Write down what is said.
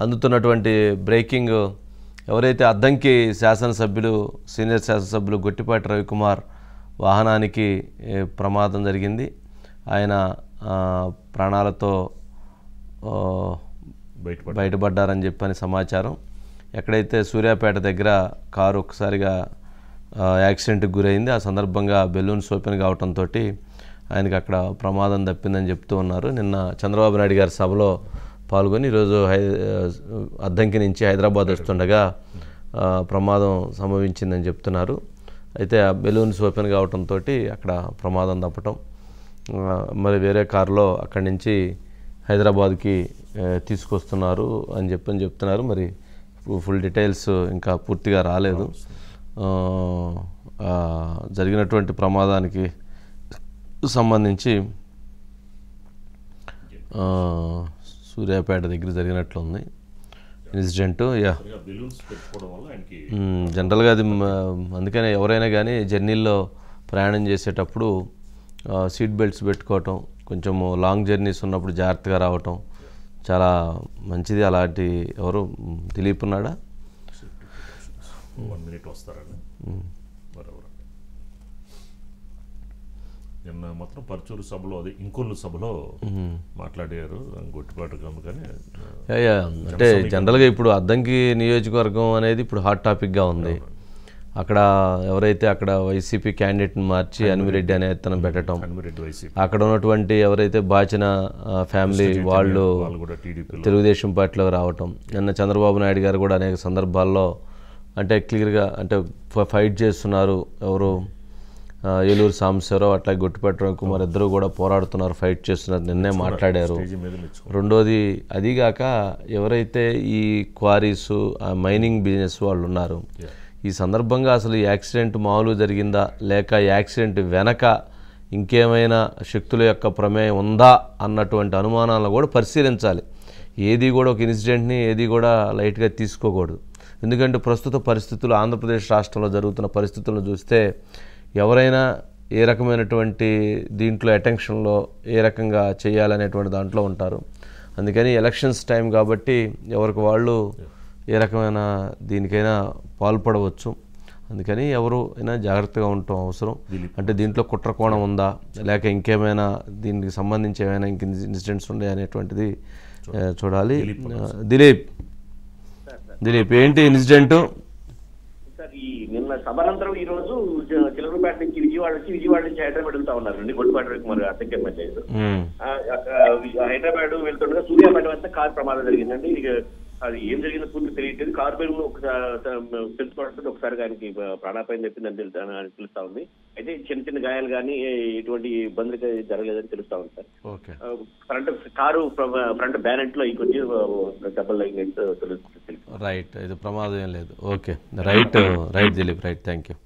అందుతున్నటువంటి breaking ఎవరైతే అద్దంకి శాసనసభ్యులు senior శాసనసభ్యులు గొట్టిపాటి రవికుమార్ వాహనానికి ప్రమాదం జరిగింది. ఆయన ప్రాణాలతో బయటపడ్డారని చెప్పని సమాచారం. ఎక్కడైతే సూర్యాపేట దగ్గర కారు ఒక్కసారిగా యాక్సిడెంట్కి గురైంది. ఆ సందర్భంగా బెలూన్స్ ఓపెన్ కావడంతో ఆయనకి అక్కడ ప్రమాదం తప్పిందని చెప్తూ ఉన్నారు. నిన్న చంద్రబాబు నాయుడు గారి సభలో పాల్గొని ఈరోజు అద్దంకి నుంచి హైదరాబాద్ వస్తుండగా ప్రమాదం సంభవించిందని చెప్తున్నారు. అయితే ఆ బెలూన్స్ ఓపెన్ కావడంతో అక్కడ ప్రమాదం తప్పటం, మరి వేరే కారులో అక్కడి నుంచి హైదరాబాద్కి తీసుకొస్తున్నారు అని చెప్తున్నారు. మరి ఫుల్ డీటెయిల్స్ ఇంకా పూర్తిగా రాలేదు. జరిగినటువంటి ప్రమాదానికి సంబంధించి సూర్యాపేట దగ్గర జరిగినట్లుంది ఇన్సిడెంట్. జనరల్గా అది అందుకనే ఎవరైనా కానీ జర్నీల్లో ప్రయాణం చేసేటప్పుడు సీట్ బెల్ట్స్ పెట్టుకోవటం, కొంచెము లాంగ్ జర్నీస్ ఉన్నప్పుడు జాగ్రత్తగా రావటం చాలా మంచిది. అలాంటి ఎవరు దిలీప్ ఉన్నాడా? 1 minute వస్తారండి. నిన్న మాత్రం పర్చూరు సభలో, అది ఇంకొల్లు సభలో మాట్లాడారు గొట్టిపాటి. అందుకని అంటే జనరల్గా ఇప్పుడు అద్దంకి నియోజకవర్గం అనేది ఇప్పుడు హాట్ టాపిక్గా ఉంది. అక్కడ ఎవరైతే అక్కడ వైసీపీ క్యాండిడేట్ని మార్చి అన్విరెడ్డి అనే అతను పెట్టడం, అక్కడ ఉన్నటువంటి ఎవరైతే బాచిన ఫ్యామిలీ వాళ్ళు తెలుగుదేశం పార్టీలోకి రావటం, నిన్న చంద్రబాబు నాయుడు గారు కూడా అనేక సందర్భాల్లో అంటే క్లియర్గా అంటే ఫైట్ చేస్తున్నారు. ఎవరు ఏలూరు సాంబశివరావు అట్లాగే గొట్టిపాటి రవికుమార్ ఇద్దరు కూడా పోరాడుతున్నారు, ఫైట్ చేస్తున్నారు, నిన్నే మాట్లాడారు. రెండోది అదిగాక ఎవరైతే ఈ క్వారీస్ మైనింగ్ బిజినెస్ వాళ్ళు ఉన్నారు, ఈ సందర్భంగా అసలు ఈ యాక్సిడెంట్ మామూలు జరిగిందా లేక యాక్సిడెంట్ వెనక ఇంకేమైనా శక్తుల యొక్క ప్రమేయం ఉందా అన్నటువంటి అనుమానాలను కూడా పరిశీలించాలి. ఏది కూడా ఒక ఇన్సిడెంట్ని ఏది కూడా లైట్గా తీసుకోకూడదు. ఎందుకంటే ప్రస్తుత పరిస్థితులు ఆంధ్రప్రదేశ్ రాష్ట్రంలో జరుగుతున్న పరిస్థితులను చూస్తే ఎవరైనా ఏ రకమైనటువంటి దీంట్లో అటెన్షన్లో ఏ రకంగా చేయాలనేటువంటి దాంట్లో ఉంటారు. అందుకని ఎలక్షన్స్ టైం కాబట్టి ఎవరికి వాళ్ళు ఏ రకమైన దీనికైనా పాల్పడవచ్చు. అందుకని ఎవరు అయినా జాగ్రత్తగా ఉండటం అవసరం. అంటే దీంట్లో కుట్ర కోణం ఉందా లేక ఇంకేమైనా దీనికి సంబంధించి ఏమైనా ఇంక ఇన్సిడెంట్స్ ఉన్నాయి అనేటువంటిది చూడాలి. దిలీప్ ఏంటి ఇన్సిడెంట్? సార్, ఈ నిన్న సభానంతరం ఈ రోజు చిలకలూరుపేట నుంచి విజయవాడ నుంచి హైదరాబాద్ వెళ్తా ఉన్నారండి గొట్టిపాటి రవికుమార్ అద్దెకి ఎమ్మెల్యే. హైదరాబాద్ వెళ్తుండగా సూర్యాపేట వద్ద కారు ప్రమాదం జరిగిందండి. అది ఏం జరిగిందో పూర్తి తెలియట్లేదు. కారు పేరు తెలుసుకోవడానికి ఒకసారి ఆయనకి ప్రాణాపాయం చెప్పిందని తెలుస్తా ఉంది. అయితే చిన్న చిన్న గాయాలు కానీ ఎటువంటి ఇబ్బందులు జరగలేదని తెలుస్తా ఉంది సార్. కారు ఫ్రంట్ బ్యానెట్ లో ఇంకొంచెం డబ్బులు తెలుస్తుంది. రైట్, ఇది ప్రమాదం ఏం లేదు. Okay, right Dilip, right, thank you.